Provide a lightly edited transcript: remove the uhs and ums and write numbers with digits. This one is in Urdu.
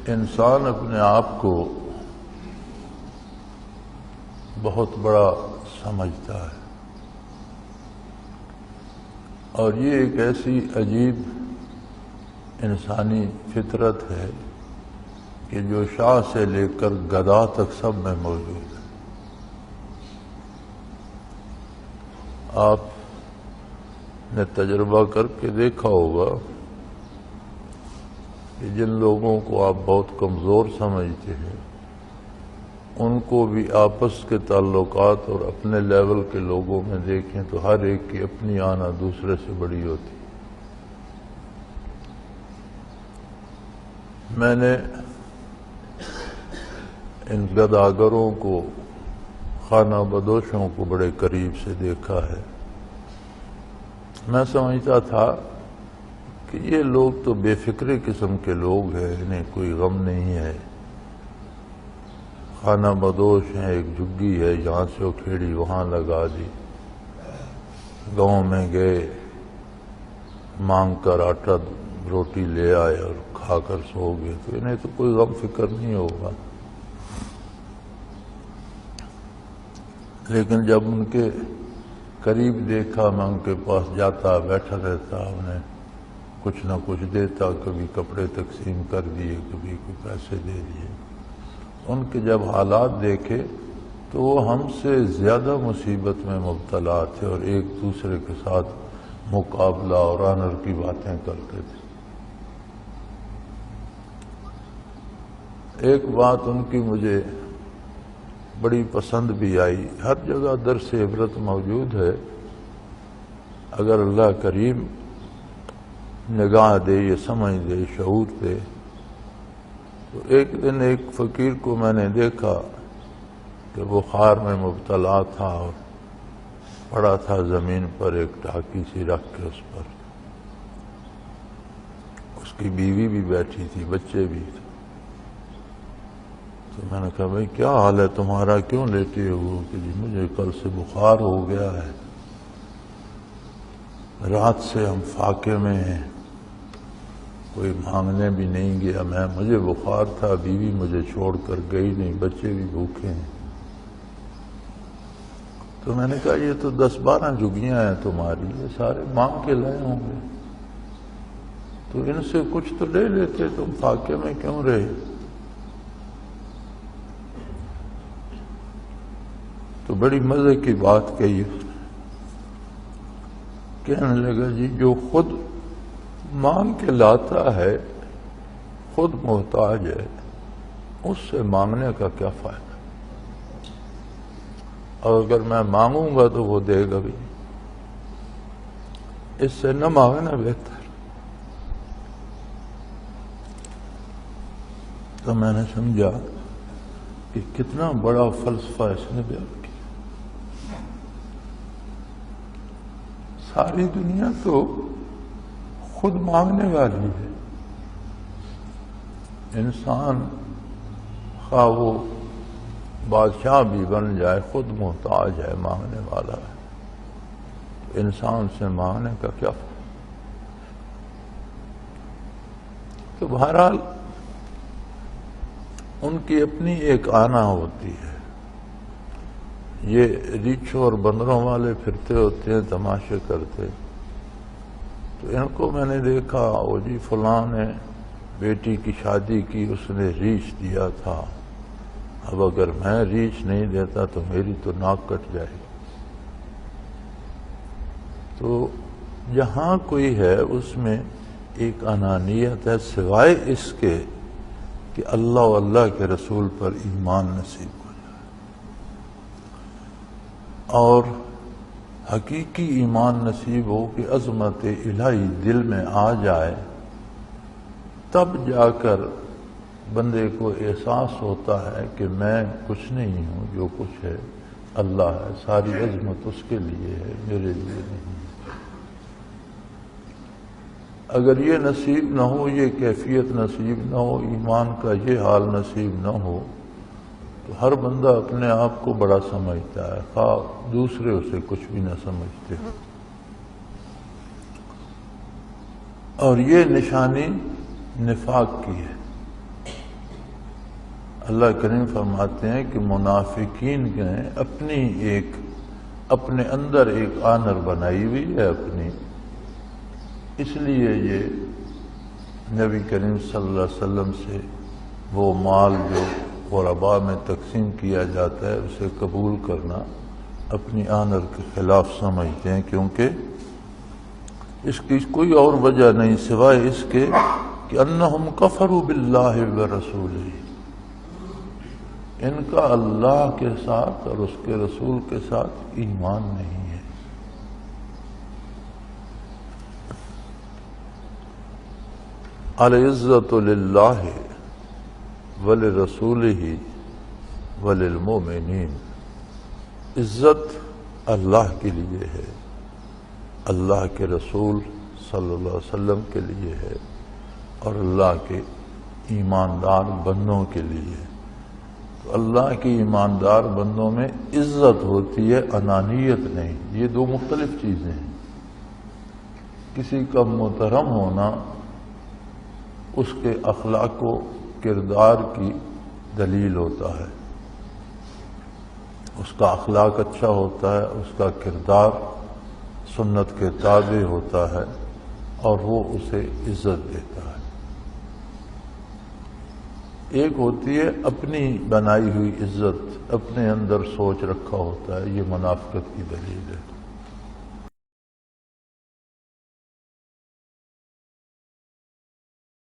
انسان اپنے آپ کو بہت بڑا سمجھتا ہے، اور یہ ایک ایسی عجیب انسانی فطرت ہے کہ جو شاہ سے لے کر گدھا تک سب میں موجود ہے۔ آپ نے تجربہ کر کے دیکھا ہوگا کہ جن لوگوں کو آپ بہت کمزور سمجھتے ہیں ان کو بھی آپس کے تعلقات اور اپنے لیول کے لوگوں میں دیکھیں تو ہر ایک کی اپنی آنا دوسرے سے بڑی ہوتی۔ میں نے ان گداگروں کو، خانہ بدوشوں کو بڑے قریب سے دیکھا ہے۔ میں سمجھتا تھا کہ یہ لوگ تو بے فکر قسم کے لوگ ہیں، انہیں کوئی غم نہیں ہے، خانہ بدوش ہیں، ایک جھگی ہے، یہاں سے اکھیڑی وہاں لگا دی، گاؤں میں گئے، مانگ کر آٹا روٹی لے آئے اور کھا کر سو گئے، تو انہیں تو کوئی غم فکر نہیں ہوگا۔ لیکن جب ان کے قریب دیکھا، میں ان کے پاس جاتا، بیٹھا رہتا، انہیں کچھ نہ کچھ دیتا، کبھی کپڑے تقسیم کر دیے، کبھی کوئی پیسے دے دیے۔ ان کے جب حالات دیکھے تو وہ ہم سے زیادہ مصیبت میں مبتلا تھے اور ایک دوسرے کے ساتھ مقابلہ اور آنر کی باتیں کرتے تھے۔ ایک بات ان کی مجھے بڑی پسند بھی آئی۔ ہر جگہ درس عبرت موجود ہے، اگر اللہ کریم نگاہ دے، یہ سمجھ دے، شعور دے۔ تو ایک دن ایک فقیر کو میں نے دیکھا کہ بخار میں مبتلا تھا اور پڑا تھا زمین پر، ایک ٹاکی سی رکھ کے اس پر، اس کی بیوی بھی بیٹھی تھی، بچے بھی تھے۔ تو میں نے کہا بھائی کیا حال ہے تمہارا، کیوں لیٹے ہو؟ کہ جی مجھے کل سے بخار ہو گیا ہے، رات سے ہم فاقے میں ہیں، کوئی مانگنے بھی نہیں گیا، مجھے بخار تھا، بیوی مجھے چھوڑ کر گئی نہیں، بچے بھی بھوکے ہیں۔ تو میں نے کہا یہ تو 10-12 جھگیاں ہیں تمہاری، یہ سارے مانگ کے لائے ہوں گے، تو ان سے کچھ تو لے لیتے، تم فاقے میں کیوں رہے؟ تو بڑی مزے کی بات کہی، کہنے لگا جی جو خود مانگ کے لاتا ہے، خود محتاج ہے، اس سے مانگنے کا کیا فائدہ؟ اور اگر میں مانگوں گا تو وہ دے گا بھی، اس سے نہ مانگنا بہتر۔ تو میں نے سمجھا کہ کتنا بڑا فلسفہ اس نے بیان کیا۔ ساری دنیا تو خود مانگنے والی ہے، انسان خواہ وہ بادشاہ بھی بن جائے خود محتاج ہے، مانگنے والا ہے، تو انسان سے مانگنے کا کیا فائدہ؟ تو بہرحال ان کی اپنی ایک آنا ہوتی ہے۔ یہ ریچھوں اور بندروں والے پھرتے ہوتے ہیں، تماشے کرتے، تو ان کو میں نے دیکھا، وہ جی فلاں نے بیٹی کی شادی کی، اس نے ریچھ دیا تھا، اب اگر میں ریچھ نہیں دیتا تو میری تو ناک کٹ جائے گی۔ تو جہاں کوئی ہے اس میں ایک انانیت ہے، سوائے اس کے کہ اللہ و اللہ کے رسول پر ایمان نصیب ہو جائے اور حقیقی ایمان نصیب ہو کہ عظمت الہی دل میں آ جائے، تب جا کر بندے کو احساس ہوتا ہے کہ میں کچھ نہیں ہوں، جو کچھ ہے اللہ ہے، ساری عظمت اس کے لیے ہے، میرے لیے نہیں۔ اگر یہ نصیب نہ ہو، یہ کیفیت نصیب نہ ہو، ایمان کا یہ حال نصیب نہ ہو، تو ہر بندہ اپنے آپ کو بڑا سمجھتا ہے، خواہ دوسرے اسے کچھ بھی نہ سمجھتے۔ اور یہ نشانی نفاق کی ہے۔ اللہ کریم فرماتے ہیں کہ منافقین نے اپنے اندر ایک آنر بنائی ہوئی ہے اپنی، اس لیے یہ نبی کریم صلی اللہ علیہ وسلم سے وہ مال جو غرباء میں تقسیم کیا جاتا ہے اسے قبول کرنا اپنی آنر کے خلاف سمجھتے ہیں، کیونکہ اس کی کوئی اور وجہ نہیں سوائے اس کے کہ انہم کفروا باللہ ورسولہ، ان کا اللہ کے ساتھ اور اس کے رسول کے ساتھ ایمان نہیں ہے۔ العزت للہ ولرسولہ وللمؤمنین، عزت اللہ کے لیے ہے، اللہ کے رسول صلی اللہ علیہ وسلم کے لیے ہے، اور اللہ کے ایماندار بندوں کے لیے ہے۔ تو اللہ کے ایماندار بندوں میں عزت ہوتی ہے، انانیت نہیں۔ یہ دو مختلف چیزیں ہیں۔ کسی کا محترم ہونا اس کے اخلاق و کردار کی دلیل ہوتا ہے، اس کا اخلاق اچھا ہوتا ہے، اس کا کردار سنت کے تابع ہوتا ہے، اور وہ اسے عزت دیتا ہے۔ ایک ہوتی ہے اپنی بنائی ہوئی عزت، اپنے اندر سوچ رکھا ہوتا ہے، یہ منافقت کی دلیل ہے۔